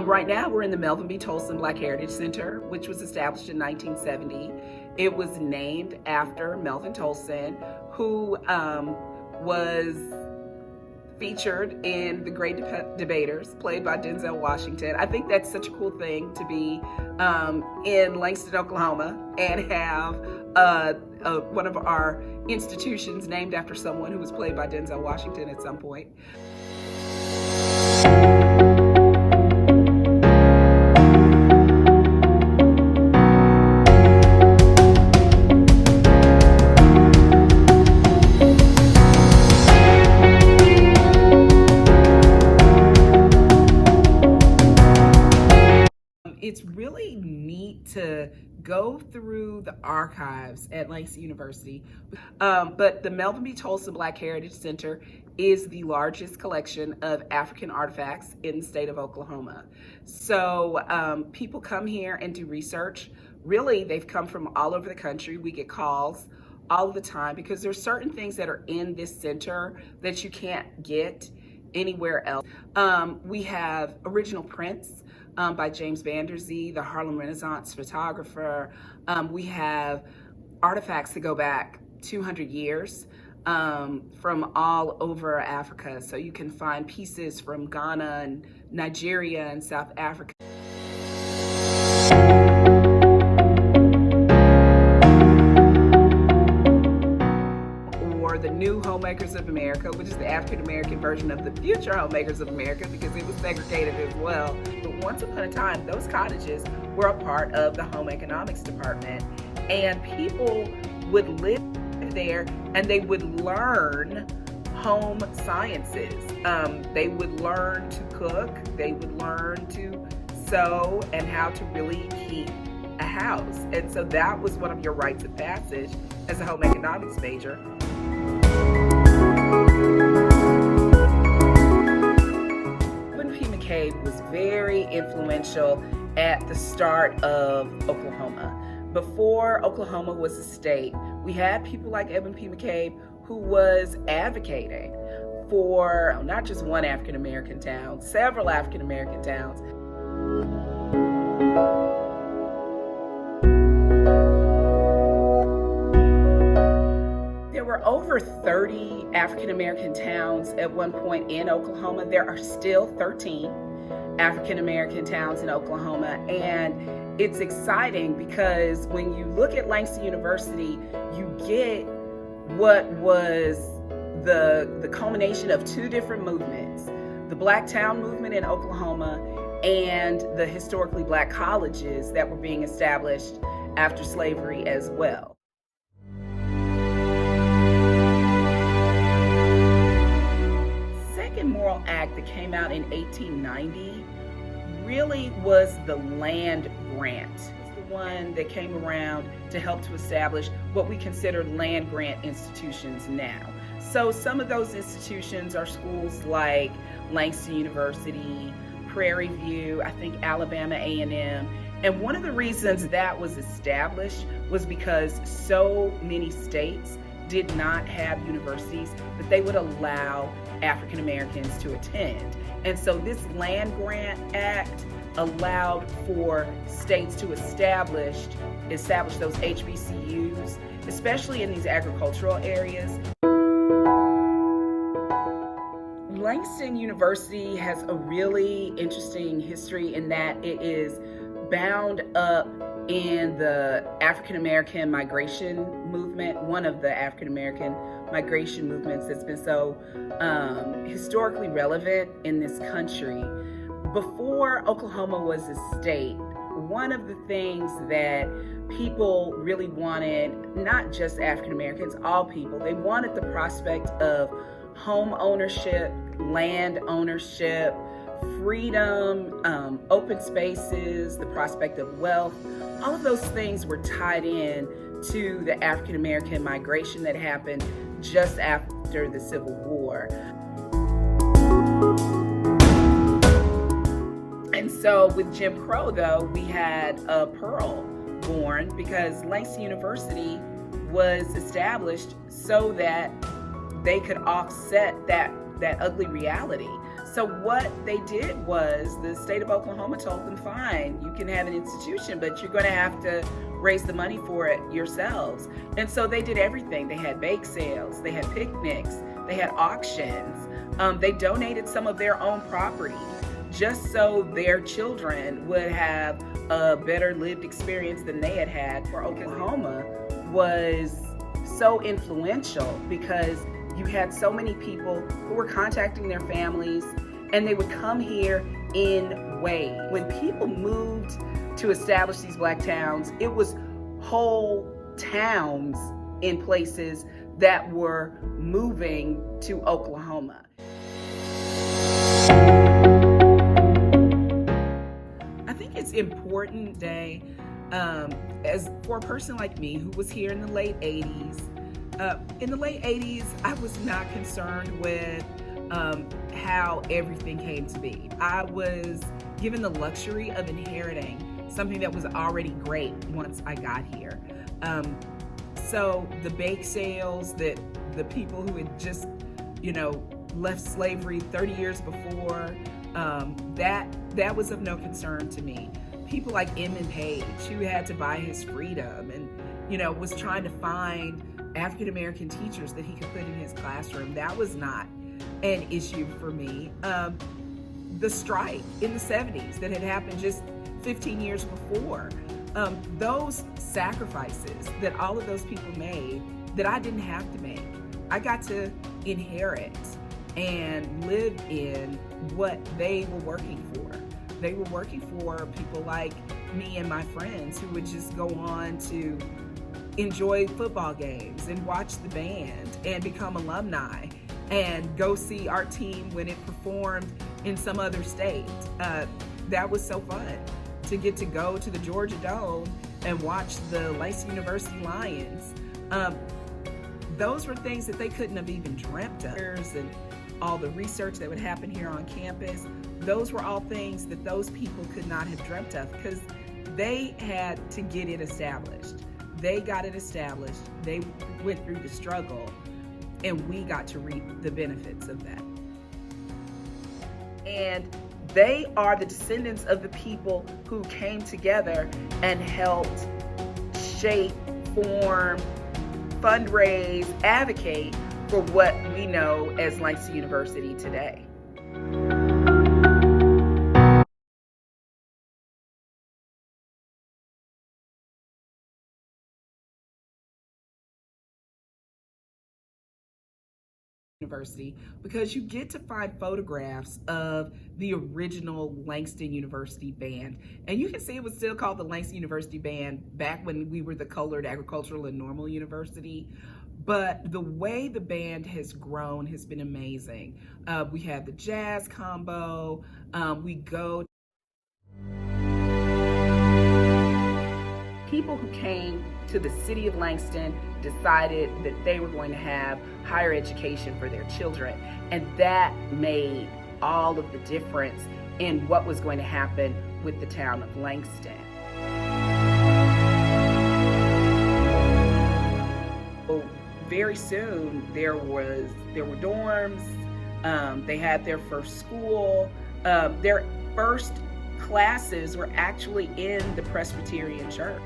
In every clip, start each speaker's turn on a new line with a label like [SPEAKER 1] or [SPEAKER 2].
[SPEAKER 1] Right now, we're in the Melvin Tolston Black Heritage Center, which was established in 1970. It was named after Melvin Tolston, who was featured in The Great Debaters, played by Denzel Washington. I think that's such a cool thing to be in Langston, Oklahoma, and have one of our institutions named after someone who was played by Denzel Washington at some point. It's really neat to go through the archives at Langston University, but the Melvin Tolston Black Heritage Center is the largest collection of African artifacts in the state of Oklahoma. So people come here and do research. Really, they've come from all over the country. We get calls all the time because there's certain things that are in this center that you can't get anywhere else. We have original prints by James Vanderzee, the Harlem Renaissance photographer. We have artifacts that go back 200 years from all over Africa. So you can find pieces from Ghana and Nigeria and South Africa. Or the new Homemakers of America, which is the African-American version of the future Homemakers of America, because it was segregated as well. But once upon a time, those cottages were a part of the home economics department, and people would live there and they would learn home sciences. They would learn to cook, they would learn to sew, and how to really keep a house. And so that was one of your rites of passage as a home economics major. Was very influential at the start of Oklahoma. Before Oklahoma was a state, we had people like Edmund P. McCabe who was advocating for not just one African American town, several African American towns. There were over 30 African American towns at one point in Oklahoma. There are still 13 African American towns in Oklahoma, and it's exciting because when you look at Langston University, you get what was the culmination of two different movements: the Black Town movement in Oklahoma and the historically Black colleges that were being established after slavery as well. Second Morrill Act that came out in 1890 really was the land grant. It's the one that came around to help to establish what we consider land grant institutions now. So some of those institutions are schools like Langston University, Prairie View, I think Alabama A&M. And one of the reasons that was established was because so many states did not have universities that they would allow African Americans to attend. And so this Land Grant Act allowed for states to establish those HBCUs, especially in these agricultural areas. Langston University has a really interesting history in that it is bound up in the African American migration movement, one of the African American migration movements that's been so historically relevant in this country. Before Oklahoma was a state, one of the things that people really wanted, not just African Americans, all people, they wanted the prospect of home ownership, land ownership, freedom, open spaces, the prospect of wealth. All of those things were tied in to the African American migration that happened just after the Civil War. And so with Jim Crow, though, we had a Pearl born because Langston University was established so that they could offset that ugly reality. So what they did was the state of Oklahoma told them, fine, you can have an institution, but you're going to have to raise the money for it yourselves. And so they did everything. They had bake sales, they had picnics, they had auctions. They donated some of their own property just so their children would have a better lived experience than they had had. For Oklahoma was so influential because you had so many people who were contacting their families, and they would come here in waves. When people moved to establish these black towns, it was whole towns in places that were moving to Oklahoma. I think it's important today, as for a person like me who was here in the late 80s. In the late 80s, I was not concerned with how everything came to be. I was given the luxury of inheriting something that was already great once I got here. So the bake sales, that the people who had just, left slavery 30 years before, that was of no concern to me. People like Emmett Page, who had to buy his freedom and, was trying to find African-American teachers that he could put in his classroom, that was not an issue for me. The strike in the 70s that had happened just 15 years before, those sacrifices that all of those people made that I didn't have to make, I got to inherit and live in what they were working for. They were working for people like me and my friends who would just go on to enjoy football games and watch the band and become alumni and go see our team when it performed in some other state. That was so fun to get to go to the Georgia Dome and watch the Langston University Lions. Those were things that they couldn't have even dreamt of. And all the research that would happen here on campus, those were all things that those people could not have dreamt of because they had to get it established. They got it established, they went through the struggle, and we got to reap the benefits of that. And they are the descendants of the people who came together and helped shape, form, fundraise, advocate for what we know as Langston University today. University, because you get to find photographs of the original Langston University band, and you can see it was still called the Langston University Band back when we were the Colored Agricultural and Normal University. But the way the band has grown has been amazing. We have the jazz combo. We go. People who came to the city of Langston decided that they were going to have higher education for their children, and that made all of the difference in what was going to happen with the town of Langston. So very soon there were dorms. They had their first school. Their first classes were actually in the Presbyterian Church.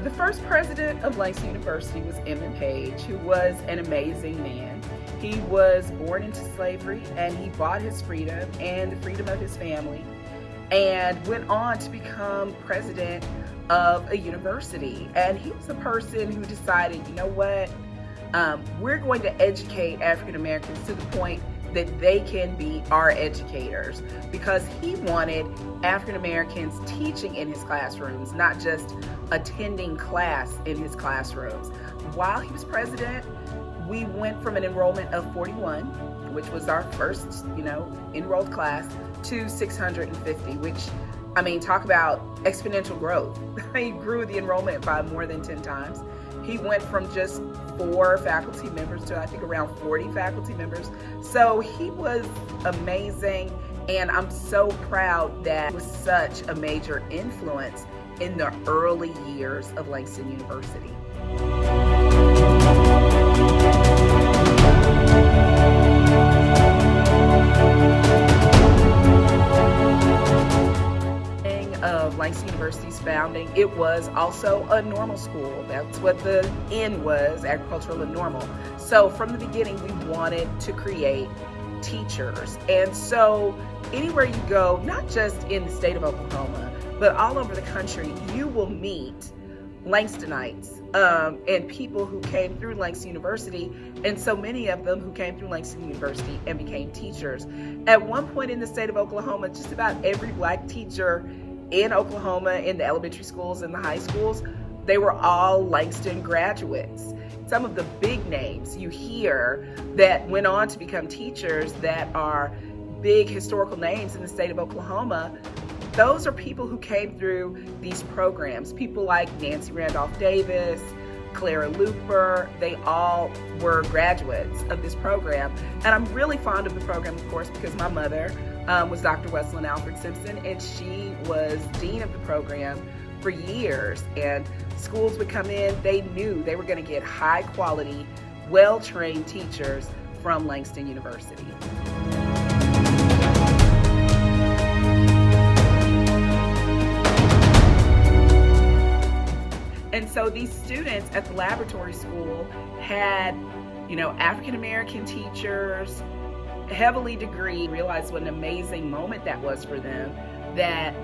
[SPEAKER 1] The first president of Langston University was Emmett Page, who was an amazing man. He was born into slavery, and he bought his freedom and the freedom of his family, and went on to become president of a university. And he was a person who decided, you know what, we're going to educate African Americans to the point that they can be our educators, because he wanted African Americans teaching in his classrooms, not just attending class in his classrooms. While he was president, we went from an enrollment of 41, which was our first, enrolled class, to 650, which, talk about exponential growth. He grew the enrollment by more than 10 times. He went from just 4 faculty members to I think around 40 faculty members. So he was amazing, and I'm so proud that he was such a major influence in the early years of Langston University. University's founding, it was also a normal school. That's what the N was, agricultural and normal. So from the beginning, we wanted to create teachers. And so anywhere you go, not just in the state of Oklahoma, but all over the country, you will meet Langstonites and people who came through Langston University, and so many of them who came through Langston University and became teachers. At one point in the state of Oklahoma, just about every black teacher in Oklahoma, in the elementary schools and the high schools, they were all Langston graduates. Some of the big names you hear that went on to become teachers that are big historical names in the state of Oklahoma, those are people who came through these programs. People like Nancy Randolph Davis, Clara Luper, they all were graduates of this program. And I'm really fond of the program, of course, because my mother was Dr. Wesleyan Alfred Simpson, and she was dean of the program for years. And schools would come in, they knew they were going to get high quality, well-trained teachers from Langston University. And so these students at the laboratory school had, African American teachers, heavily degreed. Realized what an amazing moment that was for them, that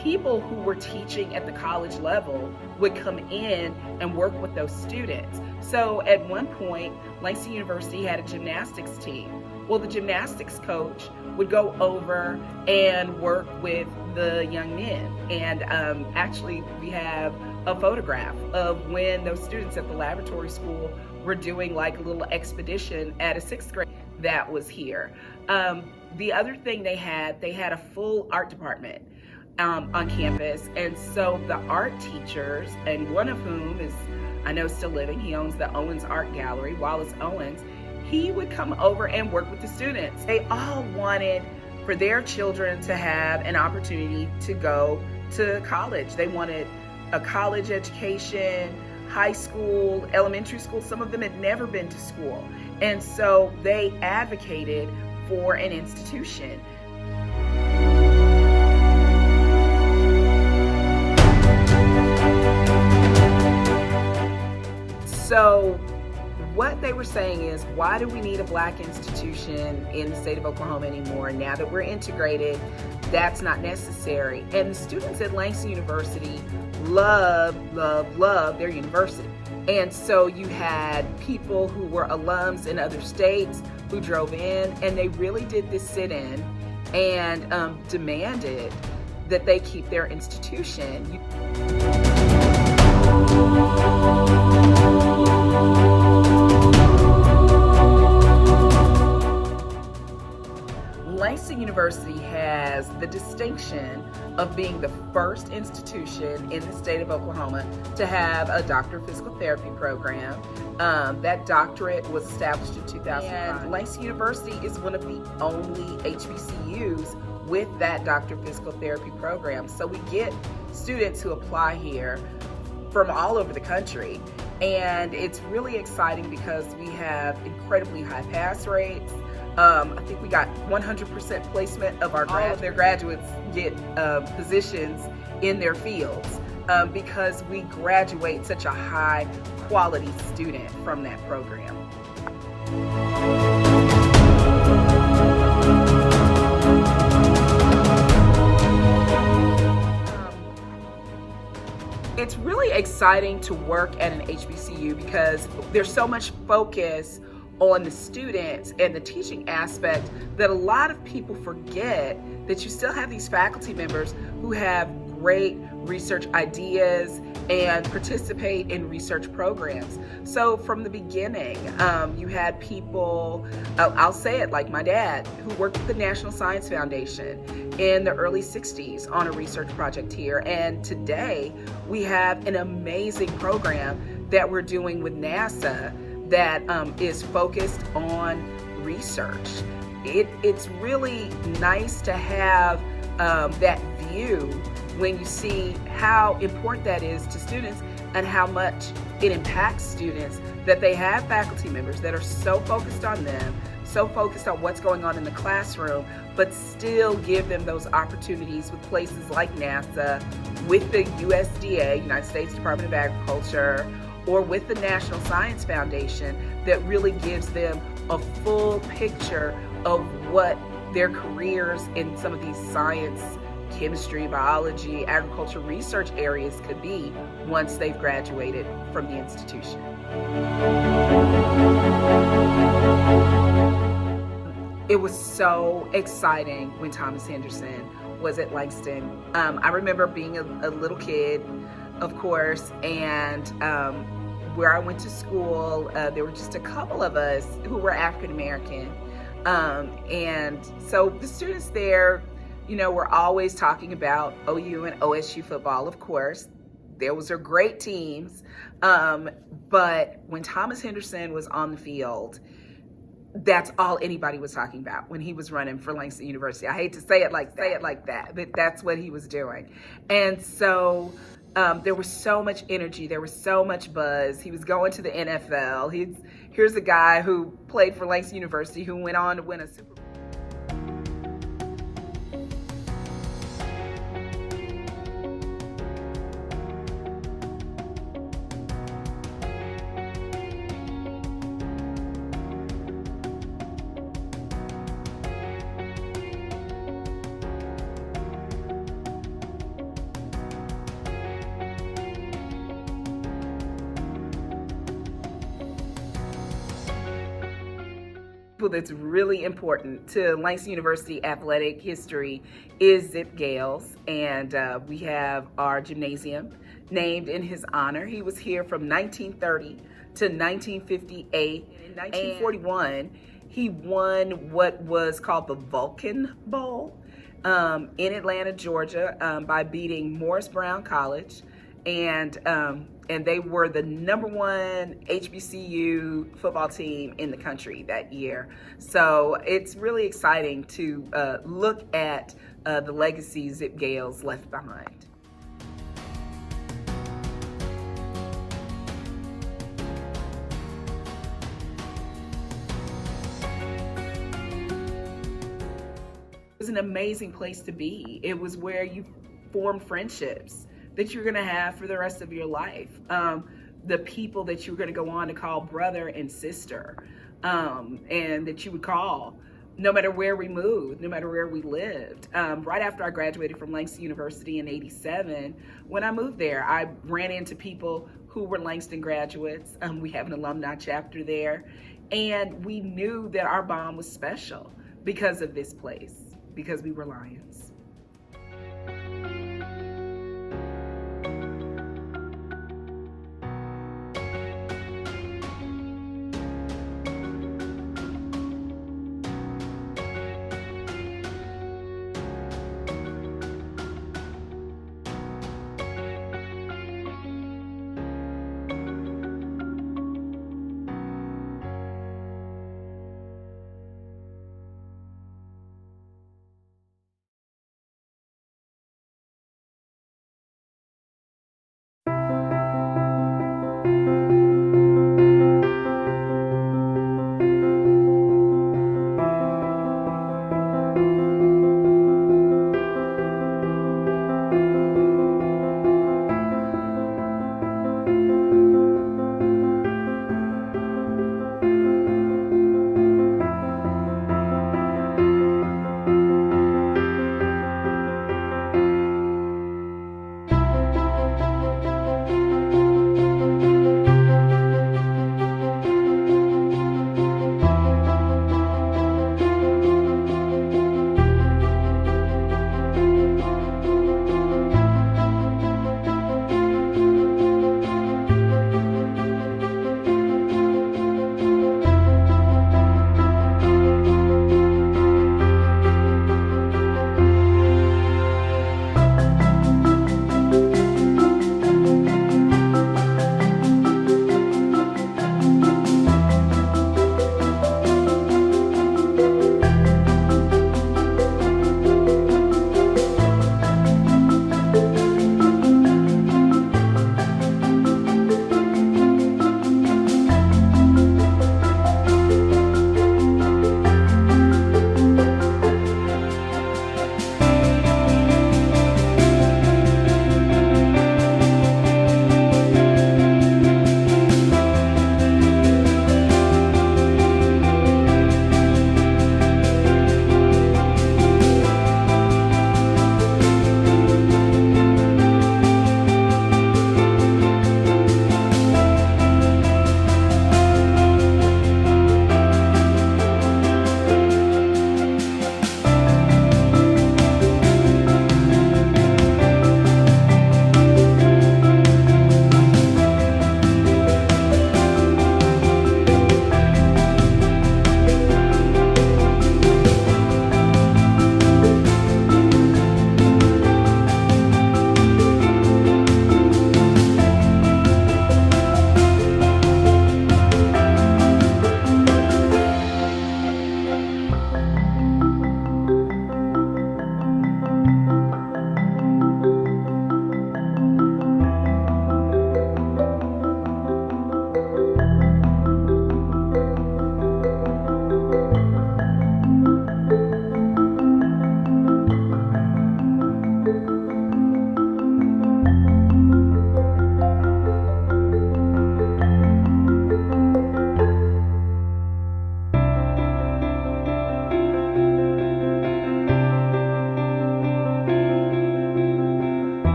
[SPEAKER 1] people who were teaching at the college level would come in and work with those students. So at one point, Langston University had a gymnastics team. Well, the gymnastics coach would go over and work with the young men. And actually, we have a photograph of when those students at the laboratory school were doing like a little expedition at a 6th grade that was here. The other thing they had a full art department on campus. And so the art teachers, and one of whom is, I know, still living, he owns the Owens Art Gallery, Wallace Owens, he would come over and work with the students. They all wanted for their children to have an opportunity to go to college. They wanted a college education, high school, elementary school. Some of them had never been to school. And so they advocated for an institution. So what they were saying is, why do we need a black institution in the state of Oklahoma anymore? Now that we're integrated, that's not necessary. And the students at Langston University love their university. And so you had people who were alums in other states who drove in, and they really did this sit-in and demanded that they keep their institution. Langston University has the distinction of being the first institution in the state of Oklahoma to have a Doctor of Physical Therapy program. That doctorate was established in 2005. And Langston University is one of the only HBCUs with that Doctor of Physical Therapy program. So we get students who apply here from all over the country. And it's really exciting because we have incredibly high pass rates. I think we got 100% placement of our graduates. All of their graduates get positions in their fields because we graduate such a high quality student from that program. It's really exciting to work at an HBCU because there's so much focus on the students and the teaching aspect that a lot of people forget that you still have these faculty members who have great research ideas and participate in research programs. So from the beginning, you had people, I'll say it like my dad, who worked at the National Science Foundation in the early 60s on a research project here. And today we have an amazing program that we're doing with NASA that is focused on research. It's really nice to have that view when you see how important that is to students and how much it impacts students, that they have faculty members that are so focused on them, so focused on what's going on in the classroom, but still give them those opportunities with places like NASA, with the USDA, United States Department of Agriculture, or with the National Science Foundation, that really gives them a full picture of what their careers in some of these science, chemistry, biology, agriculture research areas could be once they've graduated from the institution. It was so exciting when Thomas Henderson was at Langston. I remember being a little kid, of course, and where I went to school, there were just a couple of us who were African American. And so the students there, were always talking about OU and OSU football, of course. Those are great teams. But when Thomas Henderson was on the field, that's all anybody was talking about when he was running for Langston University. I hate to say it like that, but that's what he was doing. And so there was so much energy, there was so much buzz. He was going to the NFL. Here's a guy who played for Langston University, who went on to win a Super Bowl. That's really important to Langston University athletic history is Zip Gales, and we have our gymnasium named in his honor. He was here from 1930 to 1958. In 1941, he won what was called the Vulcan Bowl in Atlanta, Georgia, by beating Morris Brown College, and they were the #1 HBCU football team in the country that year. So it's really exciting to look at the legacy Zip Gales left behind. It was an amazing place to be. It was where you form friendships that you're gonna have for the rest of your life. The people that you're gonna go on to call brother and sister, and that you would call no matter where we moved, no matter where we lived. Right after I graduated from Langston University in '87, when I moved there, I ran into people who were Langston graduates. We have an alumni chapter there, and we knew that our bond was special because of this place, because we were Lions.